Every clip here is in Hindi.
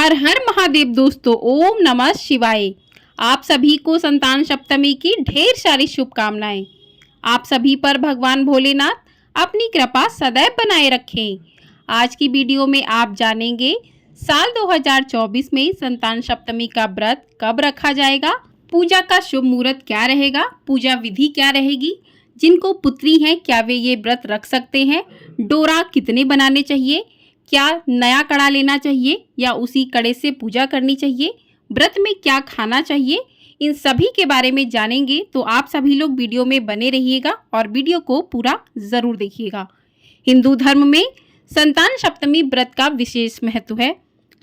हर हर महादेव दोस्तों, ओम नमः शिवाय। आप सभी को संतान सप्तमी की ढेर सारी शुभकामनाएं। आप सभी पर भगवान भोलेनाथ अपनी कृपा सदैव बनाए रखें। आज की वीडियो में आप जानेंगे साल 2024 में संतान सप्तमी का व्रत कब रखा जाएगा, पूजा का शुभ मुहूर्त क्या रहेगा, पूजा विधि क्या रहेगी, जिनको पुत्री हैं क्या वे ये व्रत रख सकते हैं, डोरा कितने बनाने चाहिए, क्या नया कड़ा लेना चाहिए या उसी कड़े से पूजा करनी चाहिए, व्रत में क्या खाना चाहिए, इन सभी के बारे में जानेंगे। तो आप सभी लोग वीडियो में बने रहिएगा और वीडियो को पूरा ज़रूर देखिएगा। हिंदू धर्म में संतान सप्तमी व्रत का विशेष महत्व है।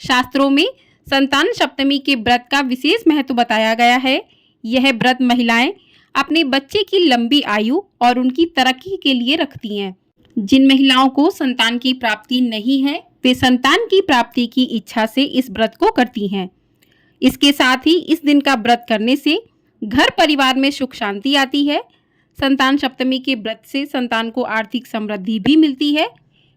शास्त्रों में संतान सप्तमी के व्रत का विशेष महत्व बताया गया है। यह व्रत महिलाएं अपने बच्चे की लंबी आयु और उनकी तरक्की के लिए रखती हैं। जिन महिलाओं को संतान की प्राप्ति नहीं है वे संतान की प्राप्ति की इच्छा से इस व्रत को करती हैं। इसके साथ ही इस दिन का व्रत करने से घर परिवार में सुख शांति आती है। संतान सप्तमी के व्रत से संतान को आर्थिक समृद्धि भी मिलती है।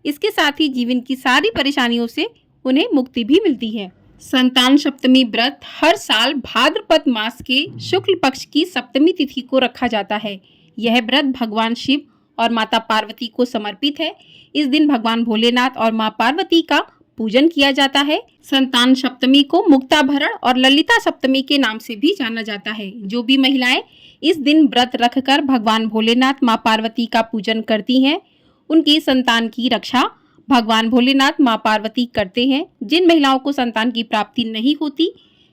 इसके साथ ही जीवन की सारी परेशानियों से उन्हें मुक्ति भी मिलती है। संतान सप्तमी व्रत हर साल भाद्रपद मास के शुक्ल पक्ष की सप्तमी तिथि को रखा जाता है। यह व्रत भगवान शिव और माता पार्वती को समर्पित है। इस दिन भगवान भोलेनाथ और मां पार्वती का पूजन किया जाता है। संतान सप्तमी को मुक्ताभरण और ललिता सप्तमी के नाम से भी जाना जाता है। जो भी महिलाएं इस दिन व्रत रखकर भगवान भोलेनाथ मां पार्वती का पूजन करती हैं, उनकी संतान की रक्षा भगवान भोलेनाथ मां पार्वती करते हैं। जिन महिलाओं को संतान की प्राप्ति नहीं होती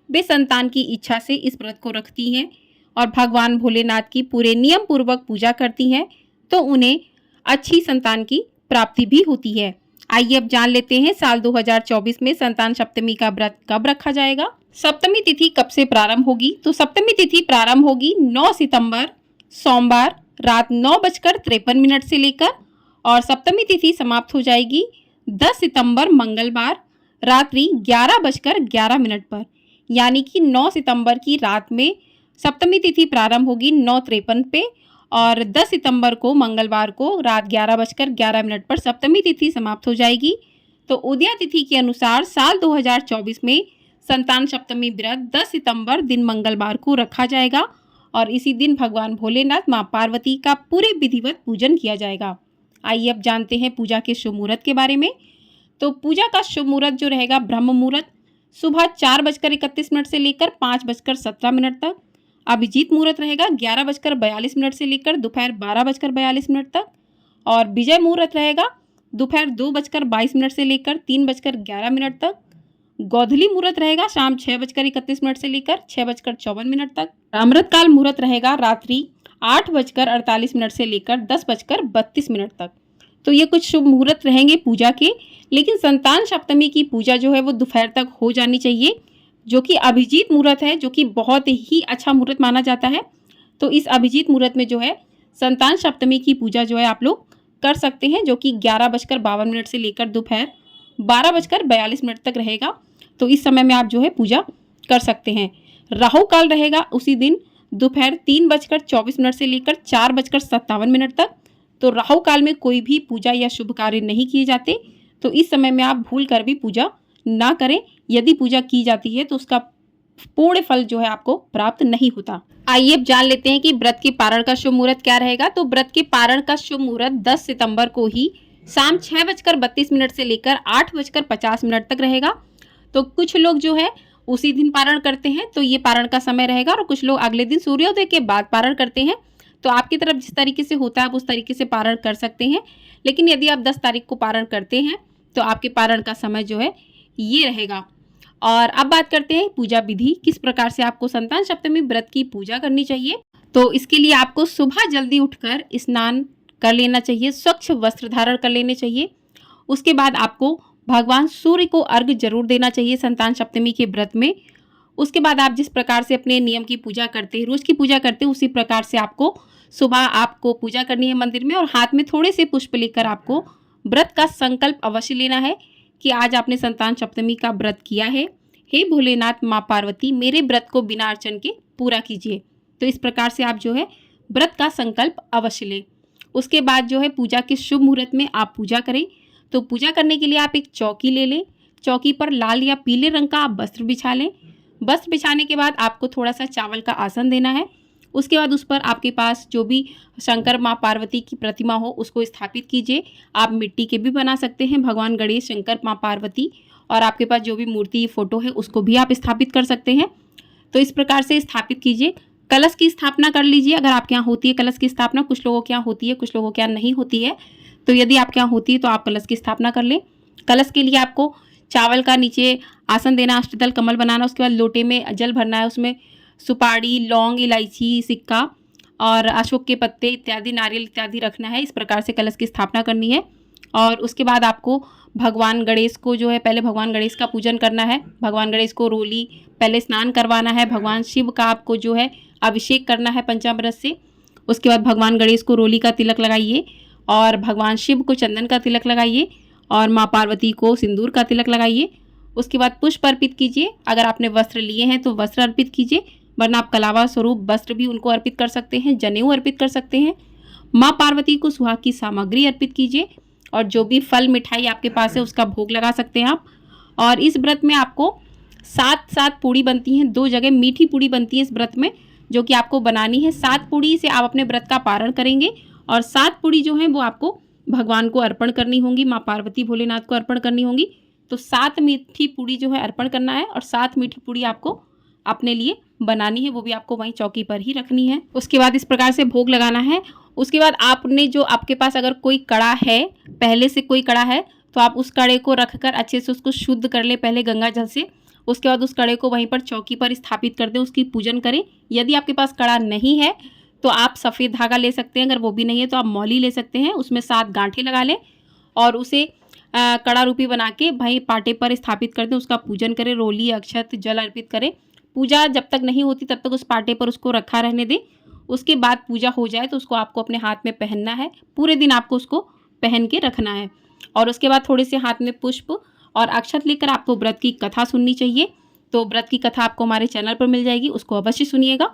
वे संतान की इच्छा से इस व्रत को रखती हैं और भगवान भोलेनाथ की पूरे नियम पूर्वक पूजा करती हैं, तो उन्हें अच्छी संतान की प्राप्ति भी होती है। आइए अब जान लेते हैं साल 2024 में संतान सप्तमी का व्रत कब रखा जाएगा। सप्तमी तिथि कब से प्रारंभ होगी? तो सप्तमी तिथि प्रारंभ होगी 9 सितंबर सोमवार रात 9:53 से लेकर और सप्तमी तिथि समाप्त हो जाएगी 10 सितंबर मंगलवार रात्रि 11:11 पर। यानी कि 9 सितंबर की रात में सप्तमी तिथि प्रारंभ होगी 9:53 पे और 10 सितंबर को मंगलवार को रात 11:11 पर सप्तमी तिथि समाप्त हो जाएगी। तो उदया तिथि के अनुसार साल 2024 में संतान सप्तमी व्रत 10 सितंबर दिन मंगलवार को रखा जाएगा और इसी दिन भगवान भोलेनाथ मां पार्वती का पूरे विधिवत पूजन किया जाएगा। आइए अब जानते हैं पूजा के शुभ मुहूर्त के बारे में। तो पूजा का शुभ मुहूर्त जो रहेगा ब्रह्म मुहूर्त सुबह 4:31 से लेकर 5:17 तक। अभिजीत मुहूर्त रहेगा 11:42 से लेकर दोपहर 12:42 तक और विजय मुहूर्त रहेगा दोपहर 2:22 से लेकर 3:11 तक। गोधूली मुहूर्त रहेगा शाम 6:31 से लेकर 6:54 तक। अमृत काल मुहूर्त रहेगा रात्रि 8:48 से लेकर 10:32 तक। तो ये कुछ शुभ मुहूर्त रहेंगे पूजा के, लेकिन संतान सप्तमी की पूजा जो है वो दोपहर तक हो जानी चाहिए, जो कि अभिजीत मुहूर्त है, जो कि बहुत ही अच्छा मुहूर्त माना जाता है। तो इस अभिजीत मुहूर्त में जो है संतान सप्तमी की पूजा जो है आप लोग कर सकते हैं, जो कि 11:52 से लेकर दोपहर 12:42 तक रहेगा। तो इस समय में आप जो है पूजा कर सकते हैं। राहु काल रहेगा उसी दिन दोपहर 3:24 से लेकर 4:57 तक। तो राहु काल में कोई भी पूजा या शुभ कार्य नहीं किए जाते, तो इस समय में आप भूल कर भी पूजा ना करें। यदि पूजा की जाती है तो उसका पूर्ण फल जो है आपको प्राप्त नहीं होता। आइए अब जान लेते हैं कि व्रत के पारण का शुभ मुहूर्त क्या रहेगा। तो व्रत के पारण का शुभ मुहूर्त 10 सितंबर को ही शाम 6:32 से लेकर 8:50 तक रहेगा। तो कुछ लोग जो है उसी दिन पारण करते हैं, तो ये पारण का समय रहेगा, और कुछ लोग अगले दिन सूर्योदय के बाद पारण करते हैं। तो आपकी तरफ जिस तरीके से होता है आप उस तरीके से पारण कर सकते हैं, लेकिन यदि आप 10 तारीख को पारण करते हैं तो आपके पारण का समय जो है ये रहेगा। और अब बात करते हैं पूजा विधि, किस प्रकार से आपको संतान सप्तमी व्रत की पूजा करनी चाहिए। तो इसके लिए आपको सुबह जल्दी उठकर स्नान कर लेना चाहिए, स्वच्छ वस्त्र धारण कर लेने चाहिए। उसके बाद आपको भगवान सूर्य को अर्घ्य जरूर देना चाहिए संतान सप्तमी के व्रत में। उसके बाद आप जिस प्रकार से अपने नियम की पूजा करते हैं, रोज की पूजा करते हैं, उसी प्रकार से आपको सुबह आपको पूजा करनी है मंदिर में, और हाथ में थोड़े से पुष्प लेकर आपको व्रत का संकल्प अवश्य लेना है कि आज आपने संतान सप्तमी का व्रत किया है, हे भोलेनाथ माँ पार्वती मेरे व्रत को बिना अर्चन के पूरा कीजिए। तो इस प्रकार से आप जो है व्रत का संकल्प अवश्य लें। उसके बाद जो है पूजा के शुभ मुहूर्त में आप पूजा करें। तो पूजा करने के लिए आप एक चौकी ले लें। चौकी पर लाल या पीले रंग का आप वस्त्र बिछा लें। वस्त्र बिछाने के बाद आपको थोड़ा सा चावल का आसन देना है। उसके बाद उस पर आपके पास जो भी शंकर माँ पार्वती की प्रतिमा हो उसको स्थापित कीजिए। आप मिट्टी के भी बना सकते हैं, भगवान गणेश, शंकर माँ पार्वती, और आपके पास जो भी मूर्ति फ़ोटो है उसको भी आप स्थापित कर सकते हैं। तो इस प्रकार से स्थापित कीजिए। कलश की स्थापना कर लीजिए अगर आपके यहाँ होती है कलश की स्थापना। कुछ लोगों के यहाँ होती है, कुछ लोगों के यहाँ नहीं होती है। तो यदि आपके यहाँ होती है तो आप कलश की स्थापना कर लें। कलश के लिए आपको चावल का नीचे आसन देना, अष्टदल कमल बनाना, उसके बाद लोटे में जल भरना है, उसमें सुपारी, लौंग, इलायची, सिक्का और अशोक के पत्ते इत्यादि, नारियल इत्यादि रखना है। इस प्रकार से कलश की स्थापना करनी है। और उसके बाद आपको भगवान गणेश को जो है पहले भगवान गणेश का पूजन करना है। भगवान गणेश को रोली पहले स्नान करवाना है। भगवान शिव का आपको जो है अभिषेक करना है पंचामृत से। उसके बाद भगवान गणेश को रोली का तिलक लगाइए और भगवान शिव को चंदन का तिलक लगाइए और माँ पार्वती को सिंदूर का तिलक लगाइए। उसके बाद पुष्प अर्पित कीजिए। अगर आपने वस्त्र लिए हैं तो वस्त्र अर्पित कीजिए, वरना आप कलावा स्वरूप वस्त्र भी उनको अर्पित कर सकते हैं, जनेऊ अर्पित कर सकते हैं। माँ पार्वती को सुहाग की सामग्री अर्पित कीजिए और जो भी फल मिठाई आपके पास है उसका भोग लगा सकते हैं आप। और इस व्रत में आपको 7 पूड़ी बनती हैं, 2 जगह मीठी पूड़ी बनती है इस व्रत में, जो कि आपको बनानी है। 7 पूड़ी से आप अपने व्रत का पारण करेंगे और 7 पूड़ी जो है वो आपको भगवान को अर्पण करनी होंगी, माँ पार्वती भोलेनाथ को अर्पण करनी होंगी। तो 7 मीठी पूड़ी जो है अर्पण करना है और 7 मीठी पूड़ी आपको अपने लिए बनानी है, वो भी आपको वहीं चौकी पर ही रखनी है। उसके बाद इस प्रकार से भोग लगाना है। उसके बाद आपने जो आपके पास अगर कोई कड़ा है, पहले से कोई कड़ा है, तो आप उस कड़े को रखकर अच्छे से उसको शुद्ध कर ले पहले गंगा जल से। उसके बाद उस कड़े को वहीं पर चौकी पर स्थापित कर दें, उसकी पूजन करें। यदि आपके पास कड़ा नहीं है तो आप सफ़ेद धागा ले सकते हैं, अगर वो भी नहीं है तो आप मौली ले सकते हैं, उसमें 7 गांठें लगा लें और उसे कड़ा रूपी बना के भाई पाटे पर स्थापित कर दें। उसका पूजन करें, रोली, अक्षत, जल अर्पित करें। पूजा जब तक नहीं होती तब तक उस पाटे पर उसको रखा रहने दें। उसके बाद पूजा हो जाए तो उसको आपको अपने हाथ में पहनना है, पूरे दिन आपको उसको पहन के रखना है। और उसके बाद थोड़े से हाथ में पुष्प और अक्षत लेकर आपको व्रत की कथा सुननी चाहिए। तो व्रत की कथा आपको हमारे चैनल पर मिल जाएगी, उसको अवश्य सुनिएगा।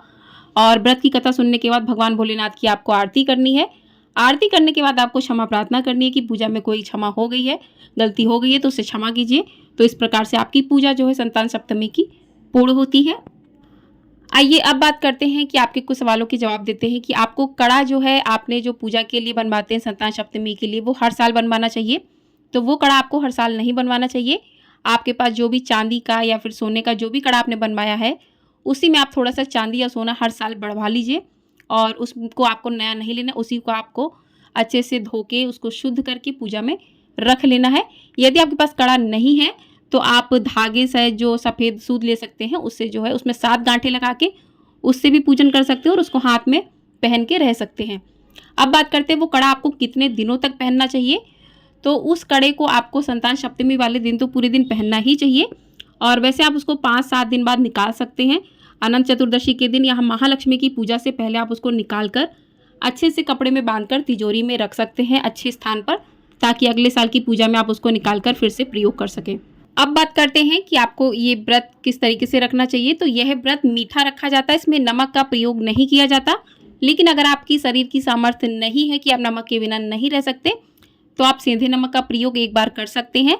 और व्रत की कथा सुनने के बाद भगवान भोलेनाथ की आपको आरती करनी है। आरती करने के बाद आपको क्षमा प्रार्थना करनी है कि पूजा में कोई क्षमा हो गई है, गलती हो गई है तो उसे क्षमा कीजिए। तो इस प्रकार से आपकी पूजा जो है संतान सप्तमी की पूर्ण होती है। आइए अब बात करते हैं कि आपके कुछ सवालों के जवाब देते हैं कि आपको कड़ा जो है आपने जो पूजा के लिए बनवाते हैं संतान सप्तमी के लिए, वो हर साल बनवाना चाहिए। तो वो कड़ा आपको हर साल नहीं बनवाना चाहिए। आपके पास जो भी चांदी का या फिर सोने का जो भी कड़ा आपने बनवाया है, उसी में आप थोड़ा सा चांदी या सोना हर साल बढ़वा लीजिए और उसको आपको नया नहीं लेना, उसी को आपको अच्छे से धो के उसको शुद्ध करके पूजा में रख लेना है। यदि आपके पास कड़ा नहीं है तो आप धागे से जो सफ़ेद सूत ले सकते हैं, उससे जो है उसमें 7 गांठें लगा के उससे भी पूजन कर सकते हैं और उसको हाथ में पहन के रह सकते हैं। अब बात करते हैं वो कड़ा आपको कितने दिनों तक पहनना चाहिए। तो उस कड़े को आपको संतान सप्तमी वाले दिन तो पूरे दिन पहनना ही चाहिए और वैसे आप उसको 5-7 दिन बाद निकाल सकते हैं। अनंत चतुर्दशी के दिन या महालक्ष्मी की पूजा से पहले आप उसको निकाल कर अच्छे से कपड़े में बांधकर तिजोरी में रख सकते हैं अच्छे स्थान पर, ताकि अगले साल की पूजा में आप उसको निकाल कर फिर से प्रयोग कर सकें। अब बात करते हैं कि आपको ये व्रत किस तरीके से रखना चाहिए। तो यह व्रत मीठा रखा जाता है, इसमें नमक का प्रयोग नहीं किया जाता। लेकिन अगर आपकी शरीर की सामर्थ्य नहीं है कि आप नमक के बिना नहीं रह सकते, तो आप सेंधे नमक का प्रयोग एक बार कर सकते हैं।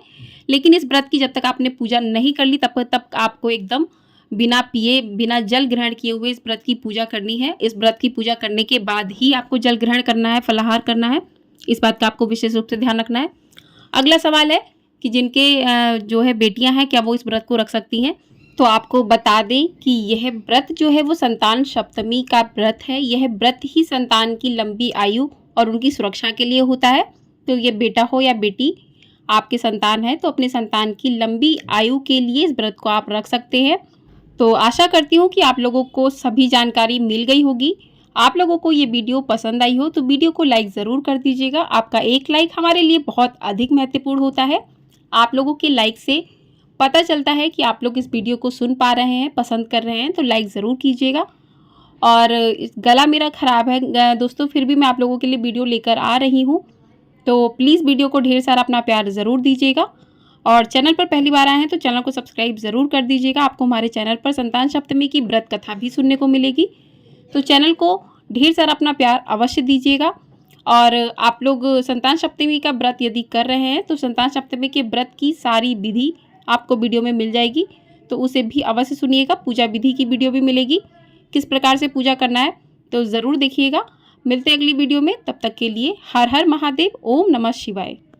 लेकिन इस व्रत की जब तक आपने पूजा नहीं कर ली तब आपको एकदम बिना पिए, बिना जल ग्रहण किए हुए इस व्रत की पूजा करनी है। इस व्रत की पूजा करने के बाद ही आपको जल ग्रहण करना है, फलाहार करना है। इस बात का आपको विशेष रूप से ध्यान रखना है। अगला सवाल है कि जिनके जो है बेटियां हैं, क्या वो इस व्रत को रख सकती हैं। तो आपको बता दें कि यह व्रत जो है वो संतान सप्तमी का व्रत है। यह व्रत ही संतान की लंबी आयु और उनकी सुरक्षा के लिए होता है। तो ये बेटा हो या बेटी आपके संतान है तो अपने संतान की लंबी आयु के लिए इस व्रत को आप रख सकते हैं। तो आशा करती हूँ कि आप लोगों को सभी जानकारी मिल गई होगी। आप लोगों को ये वीडियो पसंद आई हो तो वीडियो को लाइक ज़रूर कर दीजिएगा। आपका एक लाइक हमारे लिए बहुत अधिक महत्वपूर्ण होता है। आप लोगों के लाइक से पता चलता है कि आप लोग इस वीडियो को सुन पा रहे हैं, पसंद कर रहे हैं, तो लाइक ज़रूर कीजिएगा। और गला मेरा ख़राब है दोस्तों, फिर भी मैं आप लोगों के लिए वीडियो लेकर आ रही हूँ। तो प्लीज़ वीडियो को ढेर सारा अपना प्यार ज़रूर दीजिएगा और चैनल पर पहली बार आए हैं तो चैनल को सब्सक्राइब ज़रूर कर दीजिएगा। आपको हमारे चैनल पर संतान सप्तमी की व्रत कथा भी सुनने को मिलेगी। तो चैनल को ढेर सारा अपना प्यार अवश्य दीजिएगा। और आप लोग संतान सप्तमी का व्रत यदि कर रहे हैं तो संतान सप्तमी के व्रत की सारी विधि आपको वीडियो में मिल जाएगी, तो उसे भी अवश्य सुनिएगा। पूजा विधि की वीडियो भी मिलेगी, किस प्रकार से पूजा करना है, तो ज़रूर देखिएगा। मिलते हैं अगली वीडियो में, तब तक के लिए हर हर महादेव, ओम नमः शिवाय।